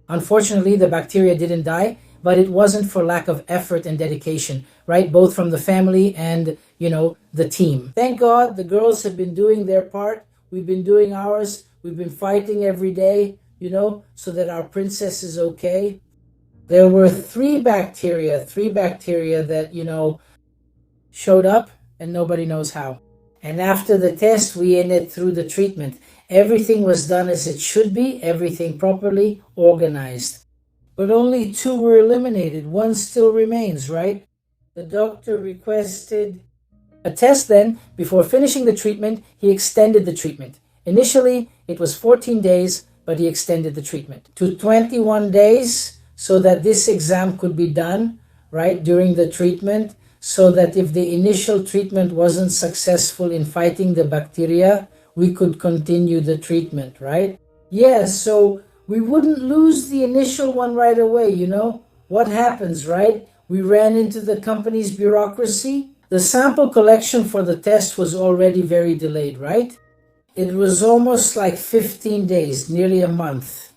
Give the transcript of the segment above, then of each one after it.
Unfortunately, the bacteria didn't die, but it wasn't for lack of effort and dedication, right? Both from the family and, the team. Thank God the girls have been doing their part. We've been doing ours. We've been fighting every day, so that our princess is okay. There were three bacteria that, showed up and nobody knows how. And after the test, we ended through the treatment. Everything was done as it should be, everything properly organized. But only two were eliminated. One still remains, right? The doctor requested a test then. Before finishing the treatment, he extended the treatment. Initially, it was 14 days, but he extended the treatment to 21 days so that this exam could be done, right, during the treatment, so that if the initial treatment wasn't successful in fighting the bacteria, we could continue the treatment, right? Yes, so we wouldn't lose the initial one right away, What happens, right? We ran into the company's bureaucracy. The sample collection for the test was already very delayed, right? It was almost like 15 days, nearly a month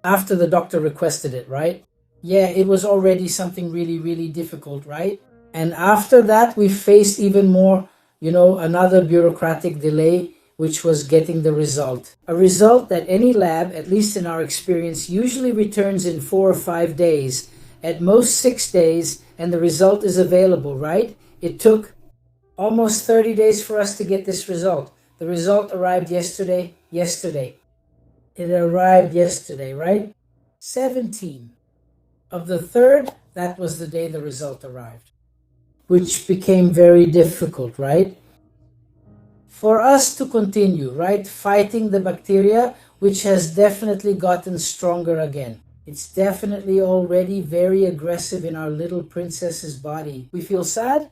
after the doctor requested it, right? Yeah, it was already something really, really difficult, right? And after that, we faced even more, another bureaucratic delay, which was getting the result. A result that any lab, at least in our experience, usually returns in 4 or 5 days, at most 6 days, and the result is available, right? It took almost 30 days for us to get this result. The result arrived yesterday. It arrived yesterday, right? 17 of the 3rd, that was the day the result arrived, which became very difficult, right? For us to continue, right, fighting the bacteria, which has definitely gotten stronger again. It's definitely already very aggressive in our little princess's body. We feel sad.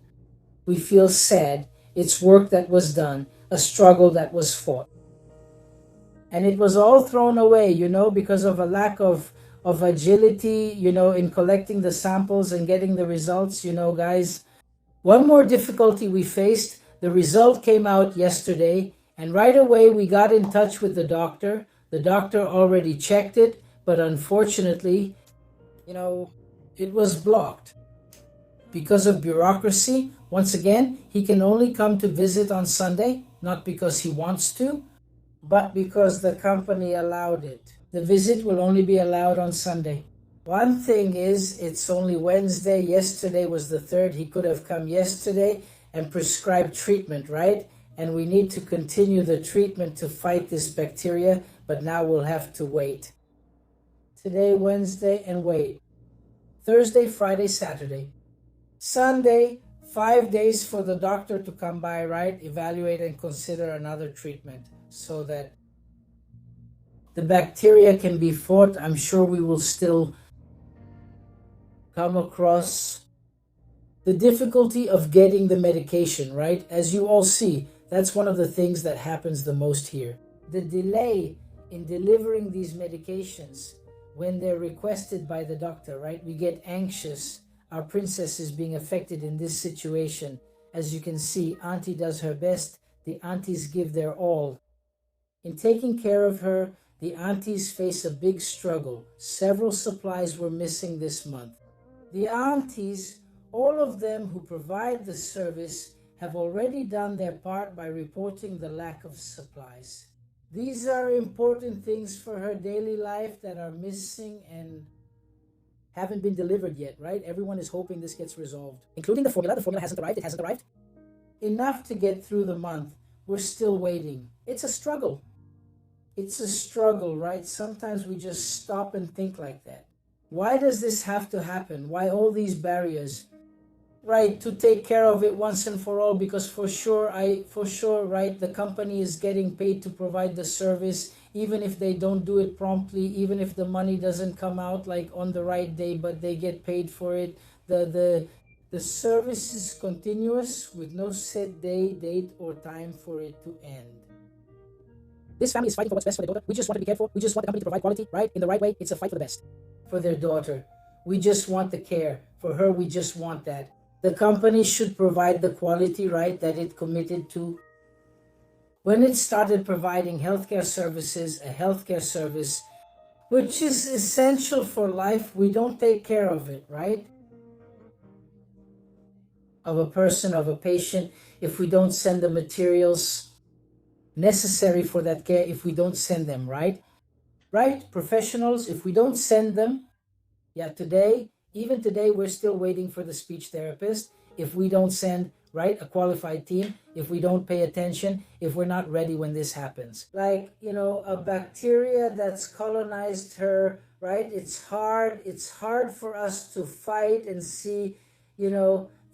We feel sad. It's work that was done, a struggle that was fought. And it was all thrown away, because of a lack of agility, in collecting the samples and getting the results, guys. One more difficulty we faced, the result came out yesterday, and right away we got in touch with the doctor. The doctor already checked it, but unfortunately, it was blocked. Because of bureaucracy, once again, he can only come to visit on Sunday, not because he wants to, but because the company allowed it. The visit will only be allowed on Sunday. One thing is, it's only Wednesday. Yesterday was the 3rd. He could have come yesterday and prescribed treatment, right? And we need to continue the treatment to fight this bacteria, but now we'll have to wait. Today, Wednesday, and wait. Thursday, Friday, Saturday. Sunday, 5 days for the doctor to come by, right? Evaluate and consider another treatment so that the bacteria can be fought. I'm sure we will still come across the difficulty of getting the medication, right? As you all see, that's one of the things that happens the most here. The delay in delivering these medications when they're requested by the doctor, right? We get anxious. Our princess is being affected in this situation. As you can see, Auntie does her best. The aunties give their all. In taking care of her, the aunties face a big struggle. Several supplies were missing this month. The aunties, all of them who provide the service, have already done their part by reporting the lack of supplies. These are important things for her daily life that are missing and haven't been delivered yet, right? Everyone is hoping this gets resolved, including the formula. The formula hasn't arrived. It hasn't arrived. Enough to get through the month. We're still waiting. It's a struggle. It's a struggle, right? Sometimes we just stop and think like that. Why does this have to happen? Why all these barriers? Right, to take care of it once and for all, because for sure, right, the company is getting paid to provide the service, even if they don't do it promptly, even if the money doesn't come out like on the right day, but they get paid for it. The service is continuous with no set day, date, or time for it to end. This family is fighting for what's best for their daughter. We just want to be cared for. We just want the company to provide quality, right? In the right way. It's a fight for the best. For their daughter. We just want the care. For her, we just want that. The company should provide the quality, right, that it committed to. When it started providing healthcare services, a healthcare service, which is essential for life. We don't take care of it, right? Of a person, of a patient, if we don't send the materials necessary for that care, if we don't send them, right? Right? Professionals, if we don't send them, yeah, today, even today, we're still waiting for the speech therapist. If we don't send, right, a qualified team, if we don't pay attention, if we're not ready when this happens. Like, a bacteria that's colonized her, right? It's hard for us to fight and see,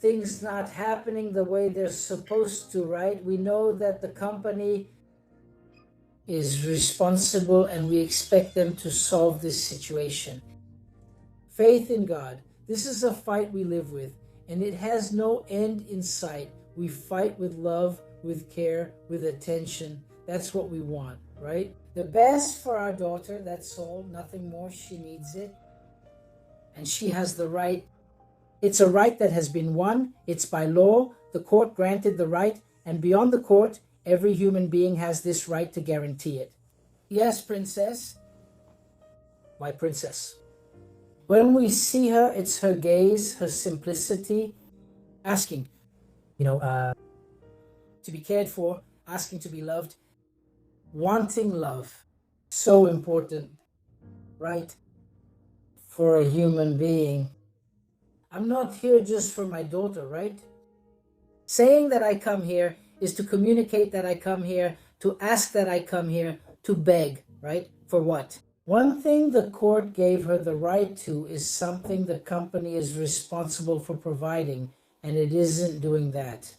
things not happening the way they're supposed to, right? We know that the company is responsible and we expect them to solve this situation. Faith in God. This is a fight we live with, and it has no end in sight. We fight with love, with care, with attention. That's what we want, right? The best for our daughter, that's all, nothing more. She needs it. And she has the right. It's a right that has been won. It's by law. The court granted the right, and beyond the court, every human being has this right to guarantee it. Yes, princess. My princess. When we see her, it's her gaze, her simplicity, asking, to be cared for, asking to be loved, wanting love. So important, right? For a human being. I'm not here just for my daughter, right? Saying that I come here is to communicate that I come here, to ask that I come here, to beg, right? For what? One thing the court gave her the right to is something the company is responsible for providing, and it isn't doing that.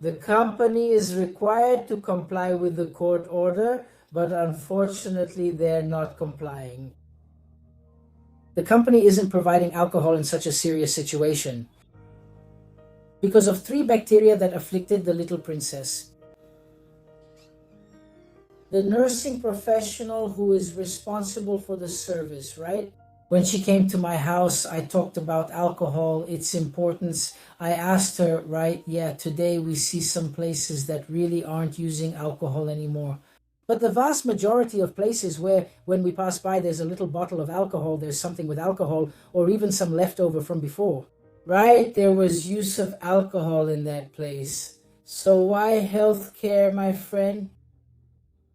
The company is required to comply with the court order, but unfortunately they're not complying. The company isn't providing alcohol in such a serious situation because of 3 bacteria that afflicted the little princess. The nursing professional who is responsible for the service, right? When she came to my house, I talked about alcohol, its importance. I asked her, right, yeah, today we see some places that really aren't using alcohol anymore. But the vast majority of places where when we pass by there's a little bottle of alcohol, there's something with alcohol, or even some leftover from before, right? There was use of alcohol in that place. So why healthcare, my friend?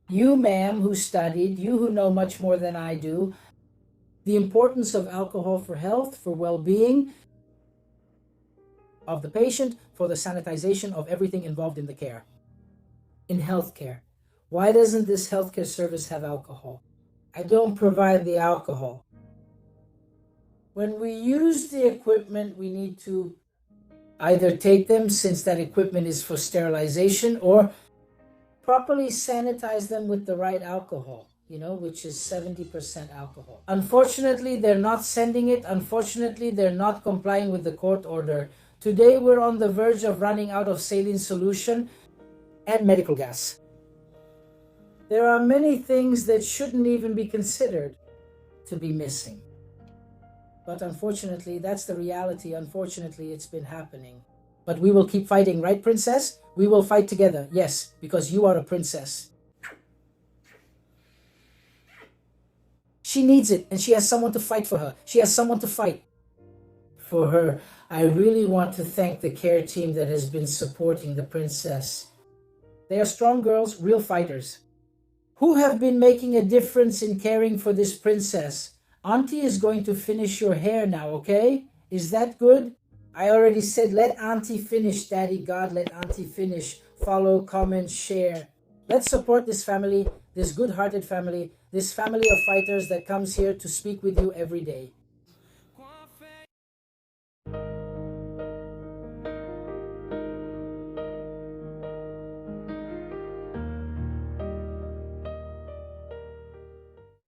You, ma'am, who studied, you who know much more than I do, the importance of alcohol for health, for well-being of the patient, for the sanitization of everything involved in the care. In healthcare. Why doesn't this healthcare service have alcohol? I don't provide the alcohol. When we use the equipment, we need to either take them, since that equipment is for sterilization, or properly sanitize them with the right alcohol, which is 70% alcohol. Unfortunately, they're not sending it. Unfortunately, they're not complying with the court order. Today, we're on the verge of running out of saline solution and medical gas. There are many things that shouldn't even be considered to be missing. But unfortunately, that's the reality. Unfortunately, it's been happening. But we will keep fighting, right, princess? We will fight together, yes, because you are a princess. She needs it, and she has someone to fight for her. She has someone to fight for her. I really want to thank the care team that has been supporting the princess. They are strong girls, real fighters, who have been making a difference in caring for this princess. Auntie is going to finish your hair now, okay? Is that good? I already said, let Auntie finish, Daddy God, let Auntie finish. Follow, comment, share. Let's support this family, this good-hearted family, this family of fighters that comes here to speak with you every day.